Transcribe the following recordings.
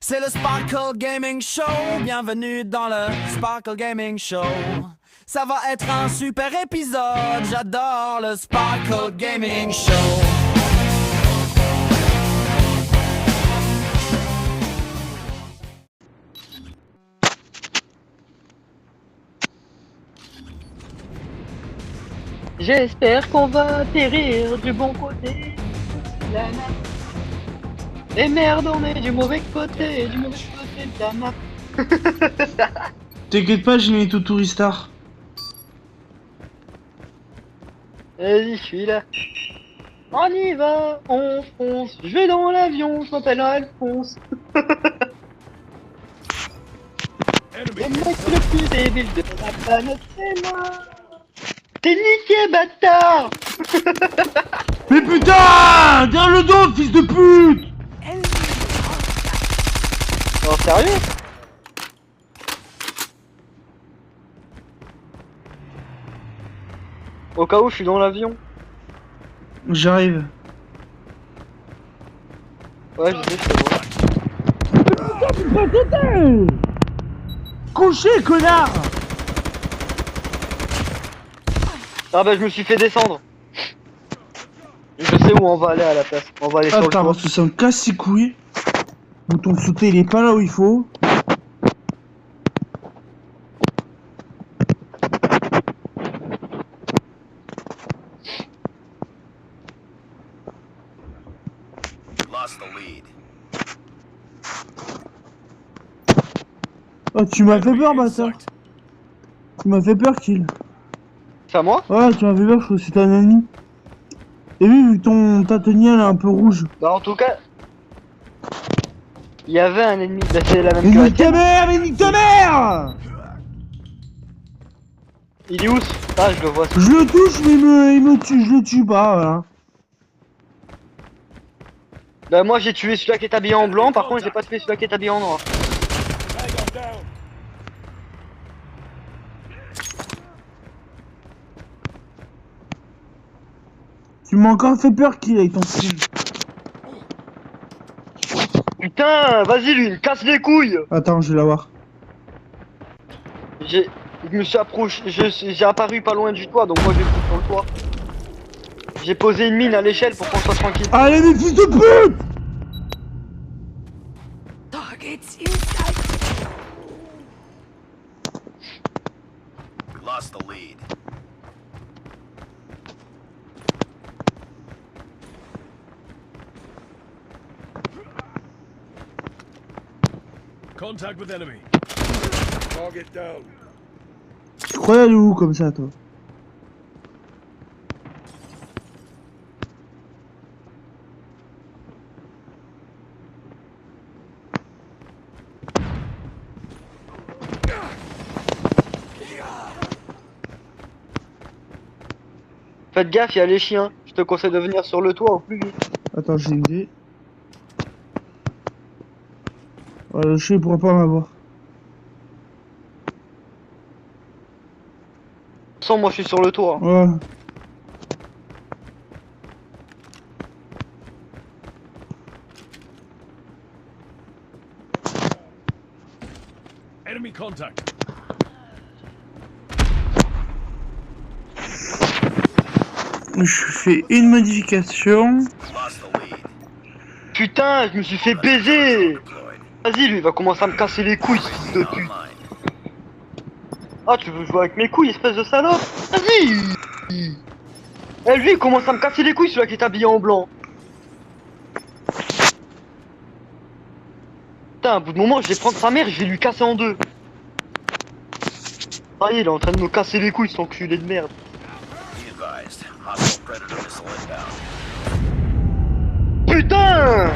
C'est le Sparkle Gaming Show, bienvenue dans le Sparkle Gaming Show. Ça va être un super épisode, j'adore le Sparkle Gaming Show. J'espère qu'on va atterrir du bon côté de la map. Et merde, on est du mauvais côté de la map. T'inquiète pas, j'ai mis tout restart. Vas-y, je suis là. On y va, on fonce. Je vais dans l'avion, je m'appelle Alphonse. Le mec le plus débile de la planète, c'est moi. T'es niqué, bâtard. Mais putain! Derrière le dos, fils de pute! Oh, sérieux? Au cas où je suis dans l'avion. J'arrive. Ouais, je sais, je te vois. Couché, connard! Ah bah je me suis fait descendre. Je sais où on va aller à la place. On va aller sur le Attends, toit. parce que ça me casse les couilles. Bouton de sauter, il est pas là où il faut. Lost the lead. Oh, tu m'as fait peur, bâtard. Tu m'as fait peur, Kill. C'est à moi? Ouais, tu m'as fait peur, je crois que c'était un ennemi. Et oui, vu que ton tatonnier, elle est un peu rouge. Bah en tout cas... Il y avait un ennemi. Bah c'est la même Mais que la nique ta tienne. mère, mais nique ta mère! Il est où? Ah je le vois. Je le touche, mais il me tue, je le tue pas, voilà. Bah moi j'ai tué celui-là qui est habillé en blanc, par contre j'ai pas tué celui-là qui est habillé en noir. Tu m'as encore fait peur, Kill, avec ton style. Putain, vas-y lui, il me casse les couilles. Attends, je vais l'avoir. Je me suis approché, j'ai apparu pas loin du toit, donc moi je vais foutre sur le toit. J'ai posé une mine à l'échelle pour qu'on soit tranquille. Allez, mes fils de pute! Targets inside. We lost the lead. Contact with enemy. Target down. Tu croyais aller où comme ça, toi? Faites gaffe, il y a les chiens. Je te conseille de venir sur le toit au plus vite. Attends, j'ai une idée. Ouais, le chien il pourra pas m'avoir. Sans moi je suis sur le toit. Ouais. Enemy contact. Je fais une modification. Lost the lead. Putain, je me suis fait baiser. Vas-y lui, il va commencer à me casser les couilles, ce fils de pute. Ah, tu veux jouer avec mes couilles, espèce de salope? Vas-y. Eh lui, il commence à me casser les couilles, celui-là qui est habillé en blanc. Putain, à bout de moment, je vais prendre sa mère, je vais lui casser en deux. Ah, il est en train de me casser les couilles, son culé de merde. Be advised. Hostile predator missile inbound. Putain!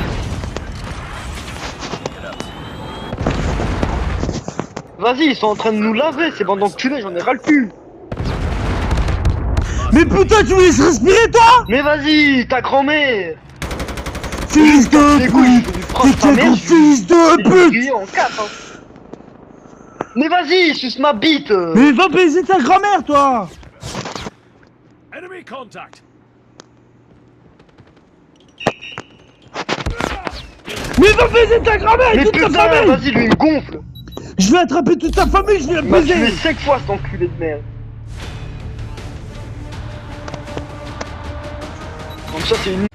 Vas-y, ils sont en train de nous laver, ces bandes d'enculés, j'en ai ras le cul. Mais putain, tu me laisses respirer, toi? Mais vas-y, ta grand-mère! Fils de Les couilles, je vais lui pute! prendre T'es ta mère, quel je vais fils de je vais lui pute! griller en quatre, hein. Mais vas-y, suce ma bite! Mais va baiser ta grand-mère, toi! Enemy contact. Mais va baiser ta grand-mère et Mais toute ta putain, famille. vas-y, lui, il me gonfle. Je vais attraper toute ta famille, je vais la Il m'a tué baiser. 5 fois, cet enculé de merde. Donc ça, c'est une...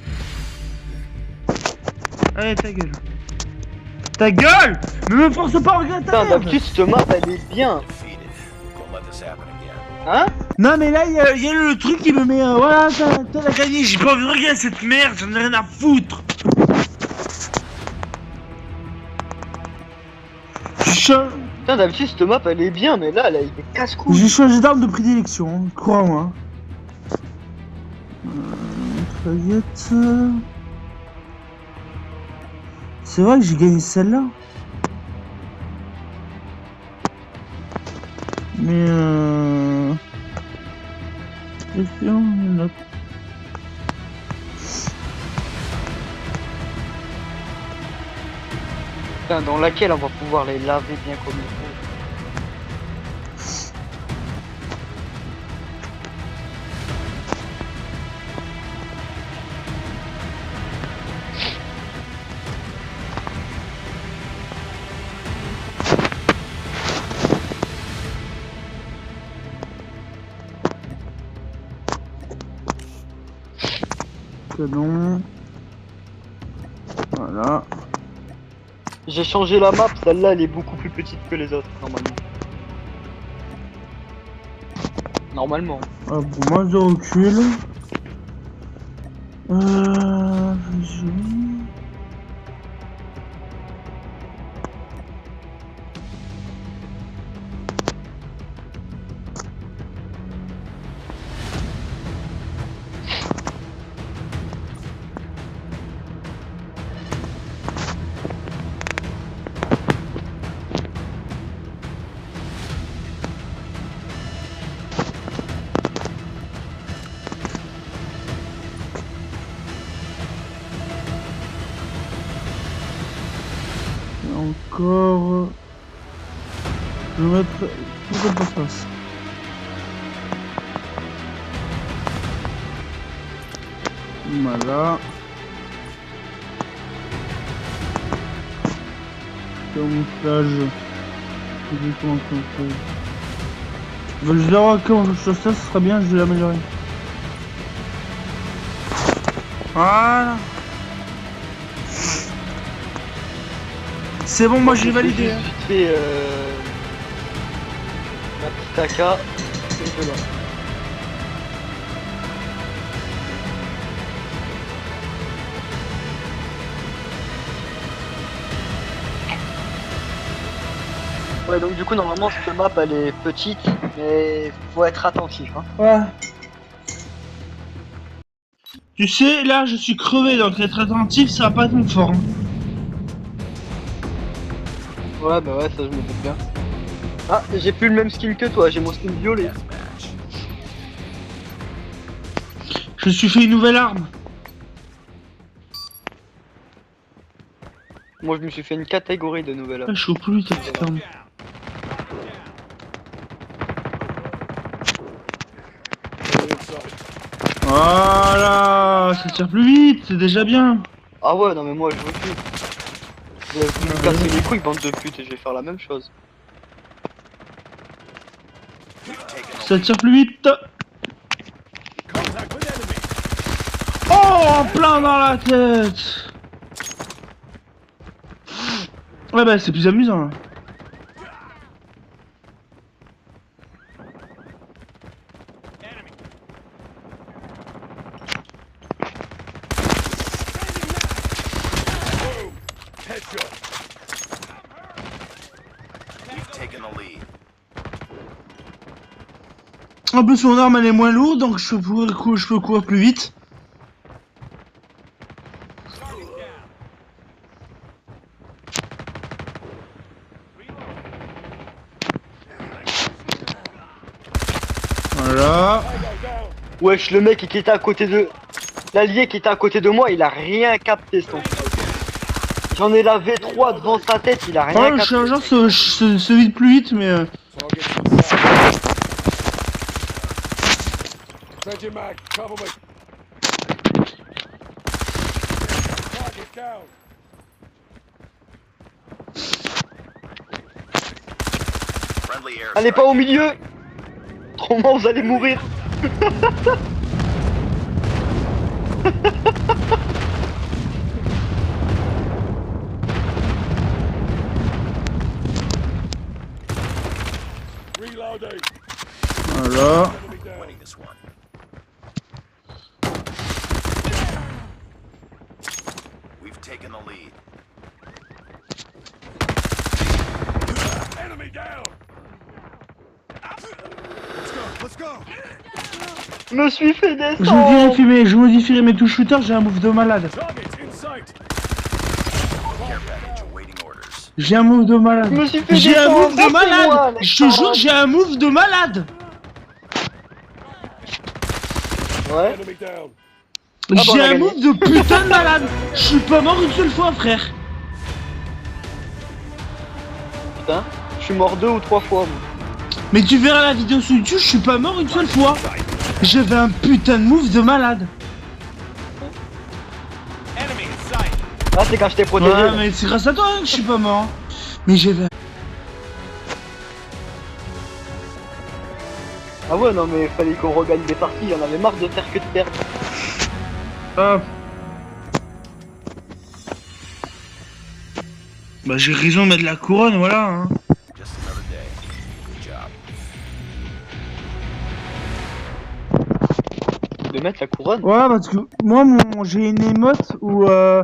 Allez, ta gueule. Ta gueule. Ne me force pas à regretter ta Putain, merde. d'habitude, cette map, elle est bien. Defeated. Don't let this happen again. Hein? Non mais là, il y a le truc qui me met... voilà, t'as gagné, j'ai pas envie de regarder cette merde, j'en ai rien à foutre. Putain, d'habitude, cette map, elle est bien, mais là, elle a été casse-couille. J'ai changé d'arme de prédilection, hein, crois-moi. Mitraillette... C'est vrai que j'ai gagné celle-là. Mais question, note. Putain, dans laquelle on va pouvoir les laver bien comme il faut. Canon. Voilà. J'ai changé la map, celle-là, elle est beaucoup plus petite que les autres, normalement. Normalement. Ah, pour moi, je recule. Je... Encore... Je vais mettre tout comme ça passe. Voilà. Camouflage. Comment camouflage. Je vais voir comment je fais ça, ce sera bien, je vais l'améliorer. Voilà. C'est bon, moi j'ai validé. J'ai juste fait ma petite AK et de là. Ouais, donc du coup normalement cette map elle est petite, mais faut être attentif, hein. Ouais. Tu sais, là je suis crevé, donc être attentif ça va pas être mon fort. Hein. Ouais, bah ouais, ça je me doute bien. Ah, j'ai plus le même skin que toi, j'ai mon skin violet. Deathmatch. Je me suis fait une nouvelle arme. Moi je me suis fait une catégorie de nouvelles. Ah, je suis au plus vite avec cette arme. Voilà, ça tire plus vite, c'est déjà bien. Ah ouais, non mais moi je veux plus. Vous me casser les couilles, bande de pute, et je vais faire la même chose. Ça tire plus vite. Contact with enemy. Oh, en plein dans la tête. Ouais bah c'est plus amusant là. Headshot. We've taken the lead. En plus mon arme elle est moins lourde donc je peux courir plus vite. Voilà. Wesh, le mec qui était à côté de... L'allié qui était à côté de moi, il a rien capté, son truc. J'en ai lavé 3 devant sa tête, il a rien Oh, le capté. chargeur se vide plus vite mais... Target inside. Changing mag. Cover me. Target down. Allez, pas au milieu. Autrement, vous allez mourir. Reloading. Voilà. Enemy down. Winning this one. We've taken the lead. Enemy down. Je me suis fait Je descendre. modifierai mes touches shooter, j'ai un move de malade. Target in sight. Care package awaiting orders. J'ai un move de malade. Je me suis fait J'ai un descendre. move de Laissez-moi, malade. Je te laissez-moi. jure, j'ai un move de malade. Ouais. Enemy down. bon, on J'ai a un gagné. move de putain de malade. Je suis pas mort une seule fois, frère. Putain. Je suis mort 2 ou 3 fois. Moi. Mais tu verras la vidéo sur YouTube, je suis pas mort une seule fois. J'avais un putain de move de malade. Enemy in sight. Ah, c'est quand je t'ai protégé. Ouais, là. mais c'est grâce à toi hein, que je suis pas mort. Mais j'avais... Ah ouais, non, mais fallait qu'on regagne des parties. J'en avais marre de faire que de perdre. Bah j'ai raison de mettre la couronne, voilà. Hein. Just another day. Good job. De mettre la couronne. Ouais, parce que moi, j'ai une émote où à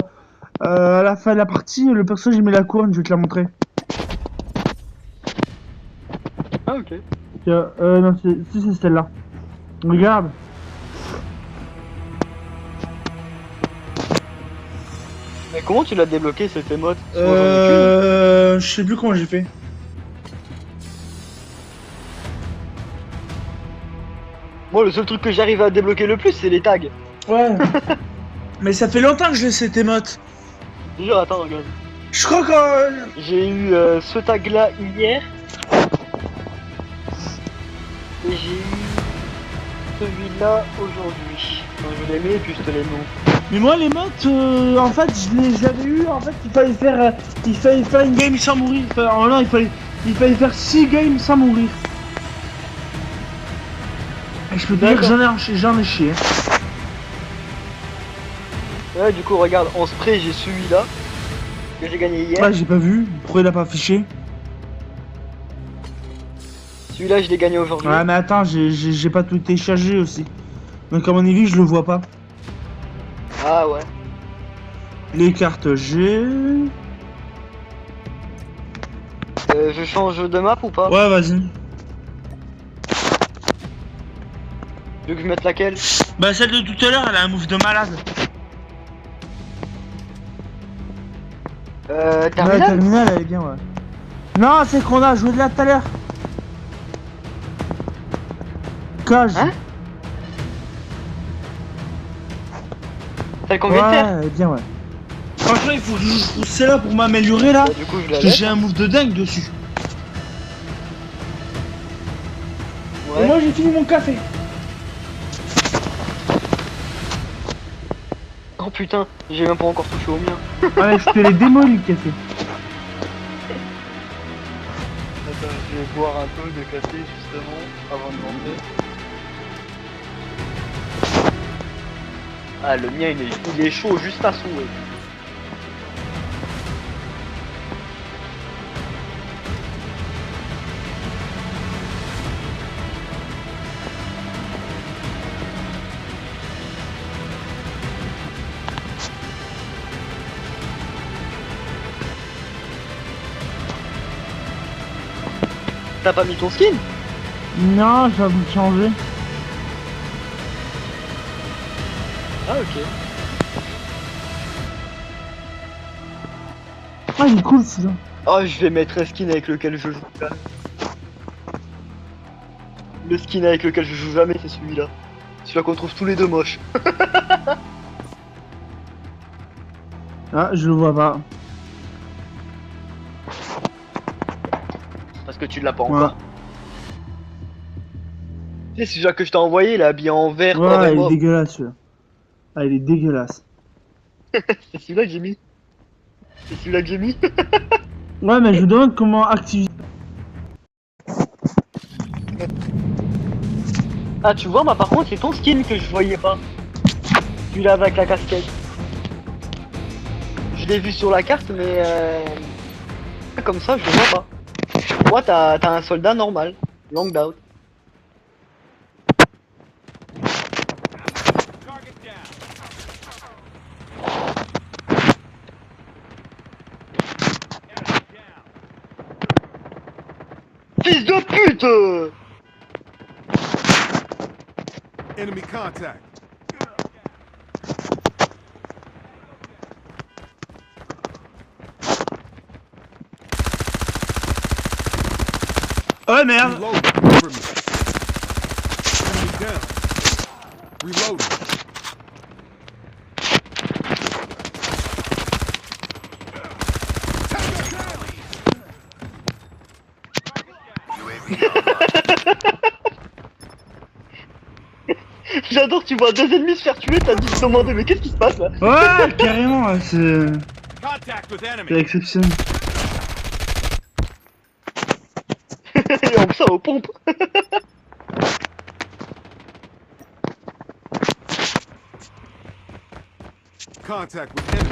la fin de la partie, le personnage il met la couronne, je vais te la montrer. Ah, ok. Non, c'est celle-là. Regarde. Mais comment tu l'as débloqué cette émote? Je sais plus comment j'ai fait. Moi, le seul truc que j'arrive à débloquer le plus, c'est les tags. Ouais. Mais ça fait longtemps que j'ai cette émote. Déjà, attends, regarde. Je crois que... J'ai eu ce tag là hier. Et j'ai eu celui-là aujourd'hui. Donc, je les mets juste les noms. Mais moi l'émote, en fait, je l'avais eu, en fait, il fallait faire une game sans mourir. Enfin, non, il fallait faire 6 games sans mourir. Et je peux te dire que j'en ai chié. Ouais, du coup, regarde, en spray, j'ai celui-là. Que j'ai gagné hier. Ouais, j'ai pas vu. Pourquoi il a pas affiché? Celui-là, je l'ai gagné aujourd'hui. Ouais, mais attends, j'ai pas tout téléchargé aussi. Donc à mon avis, je le vois pas. Ah ouais. Les cartes j'ai... Je change de map ou pas? Ouais, vas-y. Tu veux que je mette laquelle? Bah celle de tout à l'heure, elle a un move de malade. Ouais, Terminal? terminal, elle est bien, ouais. Non, c'est qu'on a joué de là tout à l'heure. Cage. Hein? Celle qu'on Ouais, vient de faire? elle est bien, ouais. Franchement, il faut que je trouve celle-là pour m'améliorer là. Bah, du coup, je la Parce que laisse. j'ai un move de dingue dessus. Et Ouais. moi, j'ai fini mon café. Oh putain, j'ai même pas encore touché au mien. Ouais, je te l'ai démoli le café. Attends, je vais boire un peu de café justement avant de monter. Ah, le mien il est chaud juste à souhait. T'as pas mis ton skin? Non, j'ai envie de changer. Ah ok. Ah, il est cool celui-là. Oh, je vais mettre un skin avec lequel je joue jamais. Le skin avec lequel je joue jamais, c'est celui-là. Celui-là qu'on trouve tous les deux moches. Ah, je le vois pas. Parce que tu l'as pas Ouais. encore. Tu sais, celui-là que je t'ai envoyé, il est habillé en vert. or et Ouais, il est mauve. dégueulasse celui-là. Ah, il est dégueulasse. C'est celui-là que j'ai mis. C'est celui-là que j'ai mis. Ouais, mais je me demande comment activer. Ah, tu vois, moi par contre, c'est ton skin que je voyais pas. Tu l'as avec la casquette. Je l'ai vu sur la carte, mais comme ça, je le vois pas. Moi, t'as un soldat normal, longed out. Target down. Fils de pute! Enemy contact. Oh merde. Reloading. Cover me. Enemy down. Reloading. UAV online. J'adore, tu vois deux ennemis se faire tuer, t'as dit te demander, mais qu'est-ce qui se passe là? Ouais, carrément, c'est Contact with enemy. exceptionnel. Et on ça aux pompes. Contact with enemy.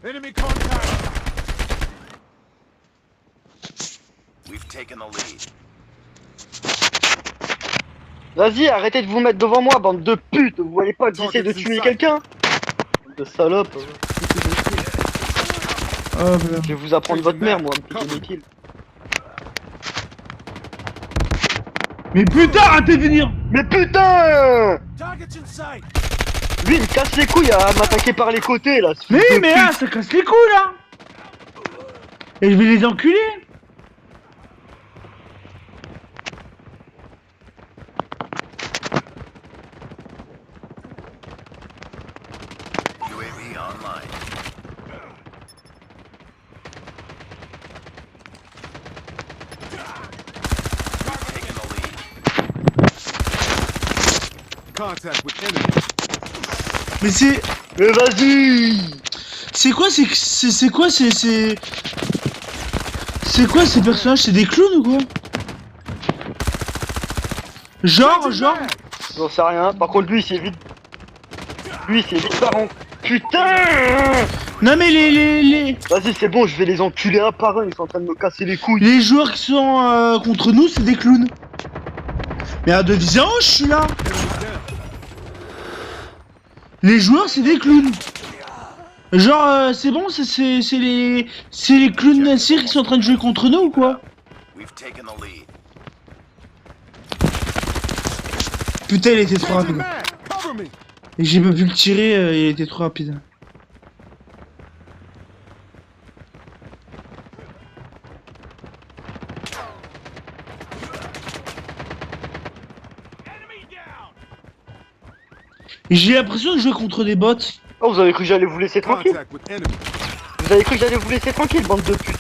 Enemy contact. We've taken the lead. Vas-y, arrêtez de vous mettre devant moi, bande de putes. Vous voyez pas que j'essaie de tuer quelqu'un? De salope. Oh putain. Je vais vous apprendre votre mère, moi, me piquer des kills. Mais putain, arrêtez de venir. Mais putain! Targets in sight. Lui, il me casse les couilles à m'attaquer par les côtés, là. ce Mais fils oui, de mais pute. là, ça casse les couilles là. Et je vais les enculer. UAV online. We've taken the lead. Contact with enemy. Mais c'est Mais vas-y! quoi c'est quoi ces personnages? C'est des clowns ou quoi? Genre J'en sais rien. Par contre, lui, c'est vite. Lui, c'est vite par an. Putain! non mais les Vas-y, c'est bon, je vais les enculer un par un. Ils sont en train de me casser les couilles. les joueurs qui sont contre nous, c'est des clowns. Mais à 2-0, je suis là. Les joueurs, c'est des clowns. Genre, c'est bon, c'est les clowns Nassir qui sont en train de jouer contre nous ou quoi? We've taken the lead. Putain, il était trop Changing rapide. mag. Cover me. Et j'ai pas pu le tirer, il était trop rapide. Enemy down. Et j'ai l'impression de jouer contre des bots. Oh, vous avez cru que j'allais vous laisser tranquille? Contact with enemy. Vous avez cru que j'allais vous laisser tranquille, bande de putes?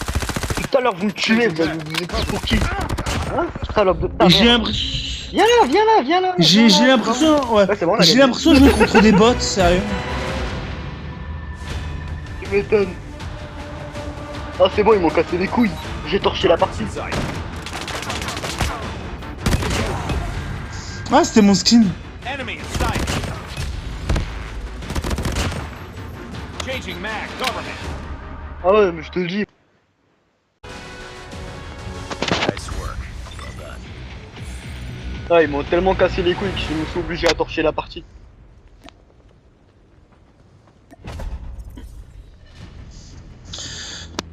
Tout à l'heure, vous me tuez, vous allez vous êtes pour qui? Hein? Salope de ta Et j'ai mère. l'impression. Viens là, viens là, viens là. J'ai viens là. l'impression. Ouais. Ouais, c'est bon, on a J'ai gagné. l'impression de jouer contre des bots, sérieux. Tu m'étonnes. Ah, c'est bon, ils m'ont cassé les couilles. J'ai torché la partie. Sight. Ah, c'était mon skin. Enemy in sight. Changing mag. Cover me. Ah ouais, mais je te le dis. Nice work. Well done. Ah, ils m'ont tellement cassé les couilles que je me suis obligé à torcher la partie.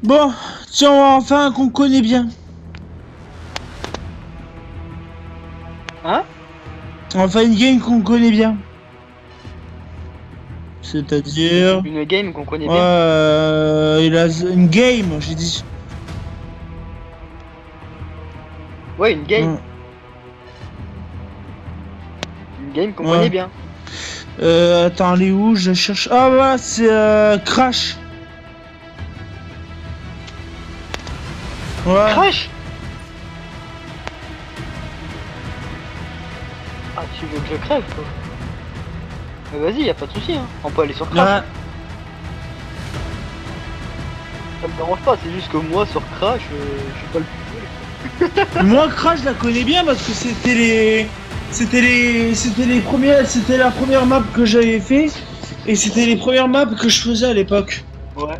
Bon, tiens, on va en faire un qu'on connaît bien. Hein? On va faire une game qu'on connaît bien. C'est-à-dire. Une game qu'on connaît Ouais, bien. il a une game, j'ai dit. Ouais, une game. Ouais. Une game qu'on Ouais. connaît bien. Attends, elle est où? Je la cherche. Ah, voilà, c'est Crash. Ouais. Crash! Ah, tu veux que je crève, quoi? Mais vas-y, y'a pas de soucis, hein. On peut aller sur Crash. Ouais. Ça me dérange pas, c'est juste que moi, sur Crash, je suis pas le plus doué. Moi, Crash, je la connais bien parce que c'était la première map que j'avais fait et c'était les premières maps que je faisais à l'époque. Ouais.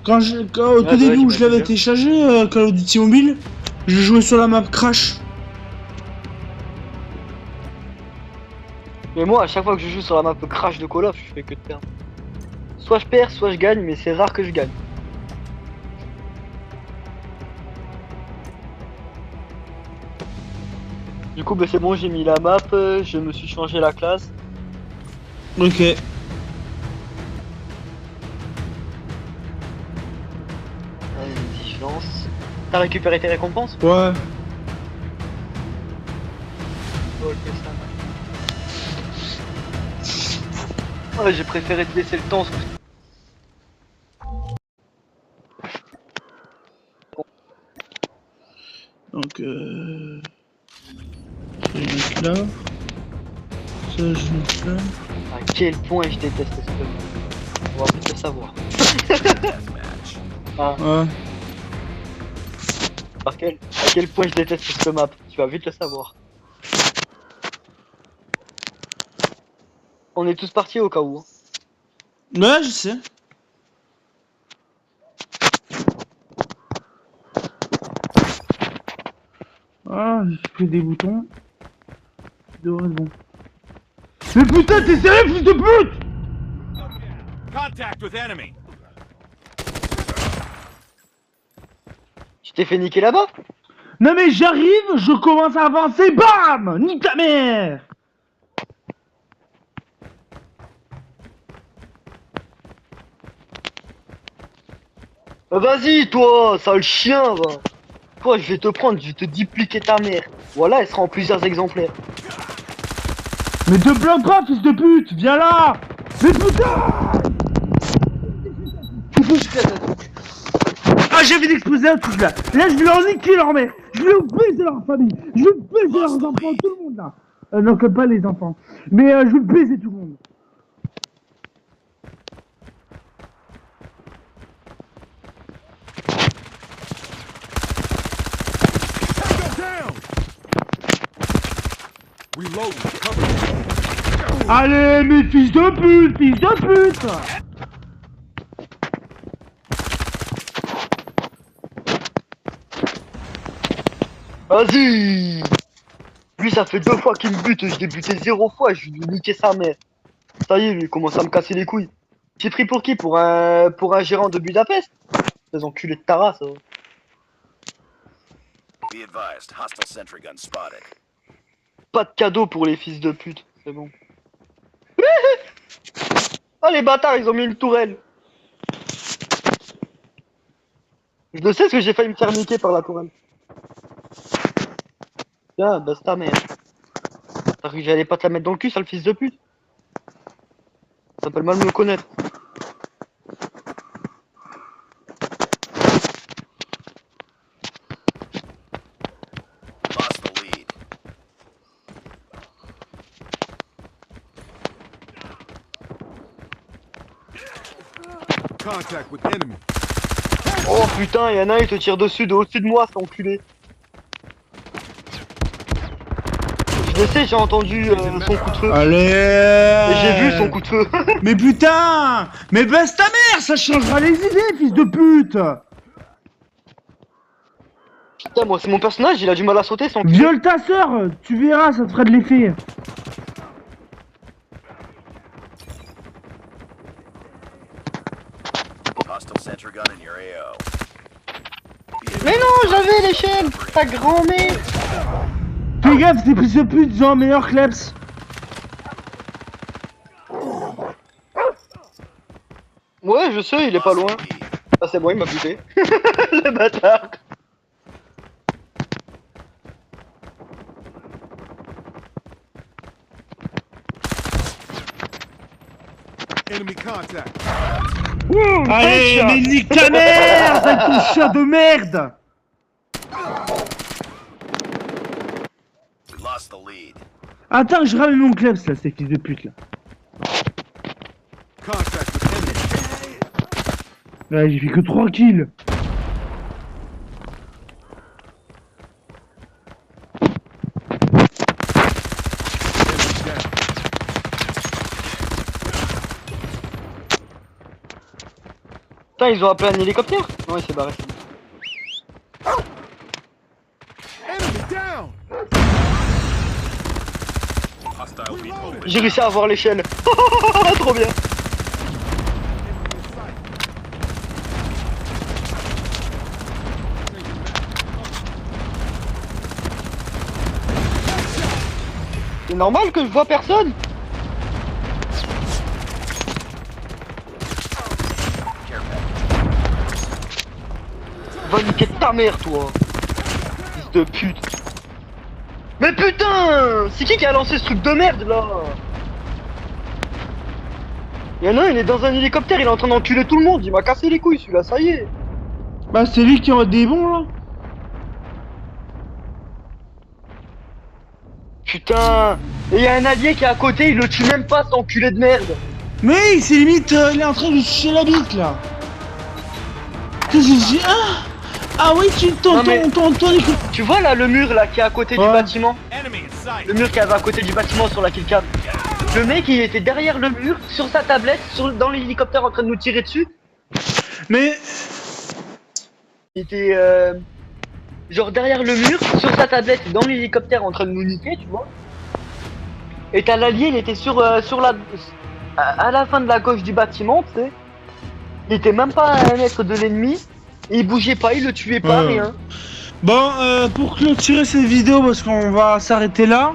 Au tout début où je l'avais téléchargé, Call of Duty Mobile, je jouais sur la map Crash. Mais moi, à chaque fois que je joue sur la map Crash de Call of, je fais que de perdre. Soit je perds, soit je gagne, mais c'est rare que je gagne. Du coup, bah, c'est bon, j'ai mis la map, je me suis changé la classe. Ok. Vas-y, je lance. T'as récupéré tes récompenses? Ouais. Ok, ça va. Ouais, j'ai préféré te laisser le temps. Donc je vais mettre là. Ça je vais mettre là. À quel point je déteste ce jeu. On va vite le savoir. Deathmatch. Ah, Ouais. à quel point je déteste ce map. Tu vas vite le savoir. On est tous partis au cas où. Hein. Ouais, je sais. Ah, j'ai fait des boutons. De raison. Mais putain, t'es sérieux, fils de pute! Contact with enemy. Tu t'es fait niquer là-bas? Non mais j'arrive, je commence à avancer, bam! Nique ta mère! Vas-y, toi, sale chien, va. Toi, je vais te prendre, je vais te dupliquer ta mère. Voilà, elle sera en plusieurs exemplaires. Mais te plains pas, fils de pute! Viens là! Mais putain! Ah, j'ai envie d'exploser un truc là! Là, je vais leur niquer leur mère! Je vais baiser leur famille! Je vais baiser leurs enfants, tout le monde là! Non, que pas les enfants. Mais je vais baiser tout le monde. Go down! Reload. Cover me. Allez, mes fils de pute! Fils de pute! Vas-y. Lui, ça fait 2 fois qu'il me bute, je l'ai buté 0 fois, je lui ai niqué sa mère. Ça y est, lui, il commence à me casser les couilles. J'ai pris pour qui? Pour un gérant de Budapest? Ces enculés de ta race. Be advised, hostile sentry gun spotted. Pas de cadeau pour les fils de pute, c'est bon. Ah, les bâtards, ils ont mis une tourelle. Je le sais parce que j'ai failli me faire niquer par la tourelle. Tiens, baisse ta mère. T'as cru que j'allais pas te la mettre dans le cul, sale fils de pute? Ça s'appelle mal me connaître. Lost the lead. Contact with enemy. Oh putain, y'en a un, il te tire dessus, de au-dessus de moi, cet enculé. Je le sais, j'ai entendu son coup de feu. Allez! Et j'ai vu son coup de feu. Mais putain! Mais baisse ta mère, ça changera les idées, fils de pute! Putain, moi, c'est mon personnage, il a du mal à sauter, son enculé. Viole ta sœur, tu verras, ça te fera de l'effet. Hostile sentry gun in your AO. Mais non, j'avais l'échelle, ta grand-mère. Fais gaffe, ces fils de pute, ils ont un meilleur kleps. Ouais, je sais, il est pas loin. Ah, c'est bon, il m'a buté. Le bâtard. Enemy contact. Allez, mais nique ta mère, sale ton chien de merde! We lost the lead. Attends, je ramène mon kleps là, ces fils de pute là. Contact with enemy. Ouais, j'ai fait que 3 kills. Putain, ils ont appelé un hélicoptère? Non, il s'est barré. Enemy down. Hostile beat open. J'ai réussi à avoir l'échelle. Trop bien. C'est normal que je vois personne. Care package. Va niquer ta mère, toi. Fils de pute. Mais putain, c'est qui a lancé ce truc de merde, là? Y'en a un, il est dans un hélicoptère, il est en train d'enculer tout le monde. Il m'a cassé les couilles, celui-là, ça y est. Bah, c'est lui qui en a des bons, là. Putain. Et y'a un allié qui est à côté, il le tue même pas, cet enculé de merde. Mais c'est limite, il est en train de lui chier la bite, là. Qu'est-ce que j'ai dit? Ah oui, tu Non, mais- ton Tu vois là le mur là qui est à côté du Ouais. bâtiment? Enemy in sight. Le mur qui avait à côté du bâtiment sur la killcam. Le mec il était derrière le mur, sur sa tablette, dans l'hélicoptère en train de nous tirer dessus. Mais, Il était genre derrière le mur, sur sa tablette, dans l'hélicoptère en train de nous niquer, tu vois. Et t'as l'allié, il était sur la à la fin de la gauche du bâtiment, tu sais. Il était même pas à 1 mètre de l'ennemi. Il bougeait pas, il le tuait pas, Ouais. rien. bon, pour clôturer cette vidéo, parce qu'on va s'arrêter là,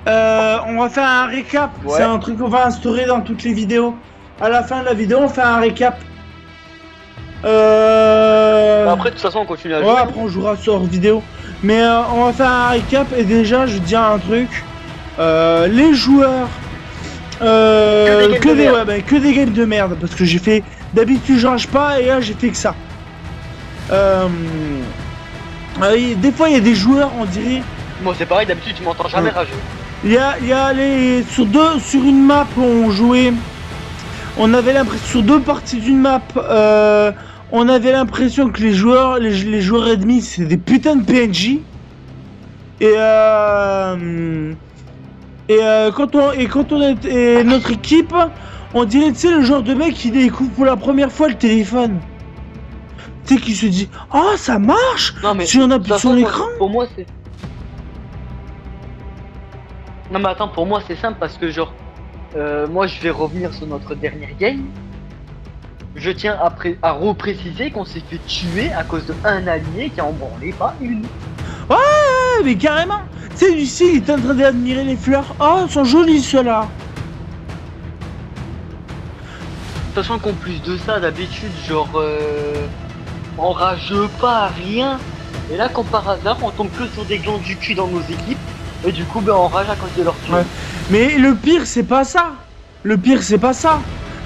on va faire un récap. Ouais. C'est un truc qu'on va instaurer dans toutes les vidéos. À la fin de la vidéo, on fait un récap. Après de toute façon on continue à jouer. Ouais, après on jouera sur vidéo. Mais on va faire un récap et déjà je vais te dire un truc. Les joueurs Que des games de merde. que des games de merde parce que j'ai fait d'habitude je rage pas et là j'ai fait que ça. Des fois il y a des joueurs on dirait Moi c'est pareil, d'habitude tu m'entends jamais Ouais. rager. il y a les sur une map où on jouait, on avait l'impression sur 2 parties d'une map on avait l'impression que les joueurs ennemis c'est des putains de PNJ et notre équipe on dirait tu sais le genre de mec qui découvre pour la première fois le téléphone, tu sais qui se dit oh ça marche Non mais si on de appuie toute sur façon, l'écran. pour moi c'est. Non mais attends, pour moi c'est simple parce que genre moi je vais revenir sur notre dernière game. Je tiens à repréciser qu'on s'est fait tuer à cause d'un allié qui en branlait pas une. Ouais, mais carrément. Tu sais, Lucie, il est en train d'admirer les fleurs. Oh, elles sont jolies ceux-là. Sachant qu'en plus de ça, d'habitude, genre on rage pas à rien. Et là, comme par hasard, on tombe que sur des glands du cul dans nos équipes. Et du coup, ben on rage à cause de leur tuer. Ouais. Mais le pire, c'est pas ça. Le pire, c'est pas ça.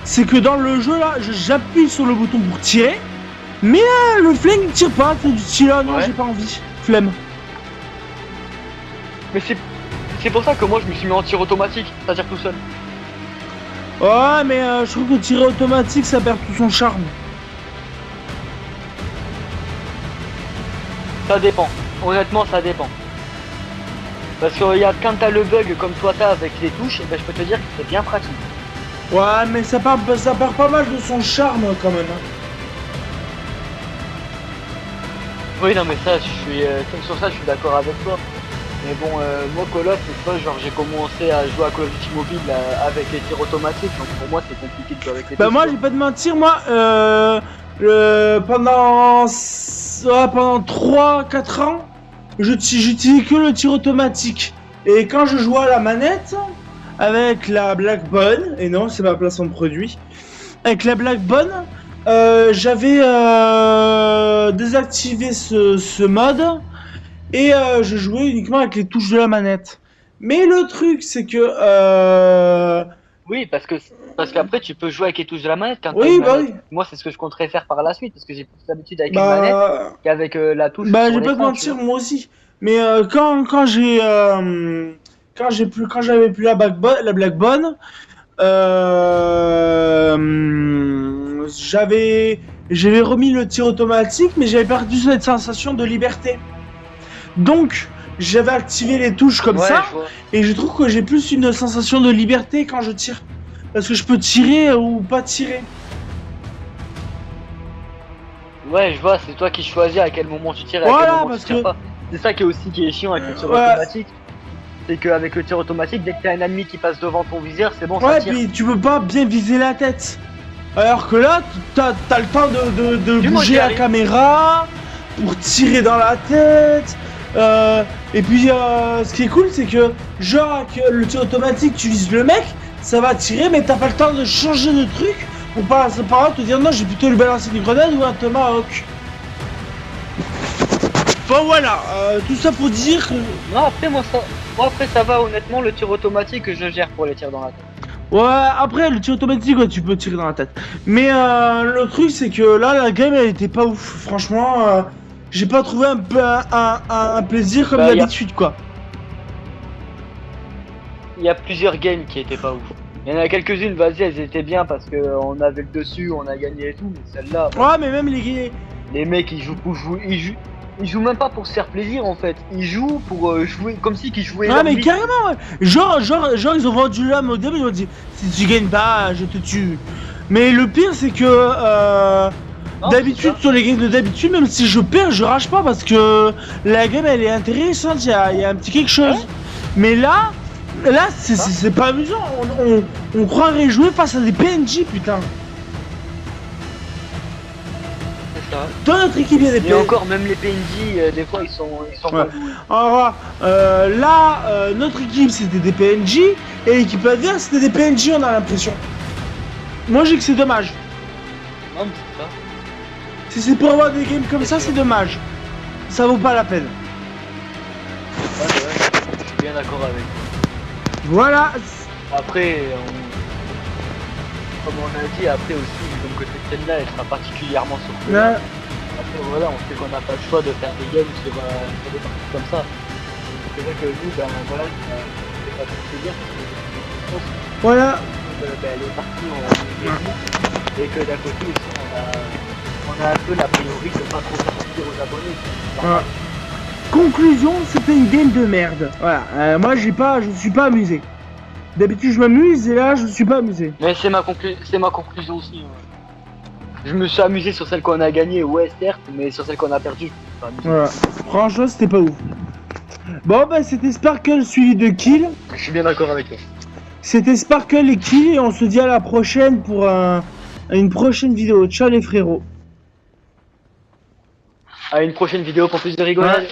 C'est que dans le jeu là, j'appuie sur le bouton pour tirer. Mais le flingue il tire pas. Tu dis là, non, Ouais. j'ai pas envie. Flemme. Mais c'est pour ça que moi je me suis mis en tir automatique, c'est-à-dire tout seul. Ouais, mais je trouve que tirer automatique, ça perd tout son charme. Ça dépend. Honnêtement, ça dépend. Parce que regarde, quand t'as le bug comme toi t'as avec les touches, ben, je peux te dire que c'est bien pratique. Ouais, mais ça perd pas mal de son charme quand même. Hein. Oui, non, mais ça, sur ça, je suis d'accord avec toi. Mais bon, moi, Call of, c'est pas genre j'ai commencé à jouer à Call of Duty Mobile avec les tirs automatiques, donc pour moi, c'est compliqué de jouer avec les Bah touches, moi quoi. j'ai pas de mentir, moi pendant 3-4 ans j'utilisais que le tir automatique. Et quand je jouais à la manette avec la Blackbone, et non c'est pas placement de produit, avec la Blackbone j'avais désactivé ce mode et je jouais uniquement avec les touches de la manette. Mais le truc c'est que Oui, parce qu'après, tu peux jouer avec les touches de la manette quand t'as oui une bah manette. oui. Moi, c'est ce que je compterais faire par la suite, parce que j'ai plus l'habitude avec une manette Bah, qu'avec la touche bah sur je vais pas te l'écran, tu mentir, vois. moi aussi. Mais quand j'avais plus la Blackbone, j'avais remis le tir automatique, mais j'avais perdu cette sensation de liberté. Donc j'avais activé les touches comme Ouais, ça, je vois. et je trouve que j'ai plus une sensation de liberté quand je tire, parce que je peux tirer ou pas tirer. Ouais, je vois, c'est toi qui choisis à quel moment tu tires et à Voilà, quel moment parce tu tires que- pas. C'est ça qui est chiant avec le tir Ouais. automatique. C'est qu'avec le tir automatique, dès que t'as un ennemi qui passe devant ton viseur, c'est bon, Ouais, ça tire. puis tu peux pas bien viser la tête. Alors que là, t'as le temps de Du moins, bouger j'y la arrive. caméra pour tirer dans la tête. Et puis, ce qui est cool, c'est que, genre, avec le tir automatique, tu vises le mec, ça va tirer, mais t'as pas le temps de changer de truc pour pas par là te dire non, j'ai plutôt lui balancer une grenade ou un tomahawk. Enfin voilà, tout ça pour dire que. Non, après ça va, honnêtement, le tir automatique, je gère pour les tirs dans la tête. Ouais, après le tir automatique, ouais, tu peux tirer dans la tête. Mais le truc, c'est que là, la game, elle était pas ouf. Franchement, j'ai pas trouvé un plaisir comme Bah, d'habitude, quoi. Il y a plusieurs games qui étaient pas ouf. Il y en a quelques-unes, vas-y, elles étaient bien parce que on avait le dessus, on a gagné et tout, mais celle-là, Ouais, mais même les mecs ils jouent même pas pour se faire plaisir en fait. Ils jouent pour jouer comme si qu'ils jouaient. Ouais, leur mais vie. carrément, ouais. Genre, ils ont vendu l'âme au début, ils ont dit si tu gagnes pas, je te tue. Mais le pire, c'est que Non, d'habitude, c'est sur les games de d'habitude, même si je perds, je rage pas parce que la game elle est intéressante, il y a un petit quelque chose. Ouais. Mais là, c'est pas amusant. On croirait jouer face à des PNJ, putain. C'est ça. Dans notre équipe, il y a des Et PNJ. encore, même les PNJ, des fois ils sont Ouais. relous. Alors là, notre équipe c'était des PNJ et l'équipe adverse c'était des PNJ, on a l'impression. Moi j'ai que c'est dommage. Non, mais c'est ça. Si c'est pour avoir des games comme ça, c'est dommage. Ça vaut pas la peine. Ouais, je suis bien d'accord avec. Voilà. Après, comme on a dit, après aussi, donc que cette scène-là, elle sera particulièrement surprenante. Là, Après, voilà, on sait qu'on n'a pas le choix de faire des games sur des parties comme ça. C'est vrai que nous, ben voilà, c'est pas trop plaisir parce que voilà. ben, les parties ont gagné et que d'un côté aussi, on a un peu la priori de pas trop faire plaisir aux abonnés. Voilà. Conclusion, c'était une game de merde. Voilà. Moi je suis pas amusé. D'habitude je m'amuse et là je suis pas amusé. Mais c'est ma conclusion aussi. Ouais. Je me suis amusé sur celle qu'on a gagnée, ouais certes, mais sur celle qu'on a perdue, je me suis pas amusé. Voilà. Franchement c'était pas ouf. Bon bah c'était Sparkle suivi de Kill. Je suis bien d'accord avec toi. C'était Sparkle et Kill et on se dit à la prochaine pour une prochaine vidéo. Ciao les frérots. À une prochaine vidéo pour plus de rigolade. Ouais.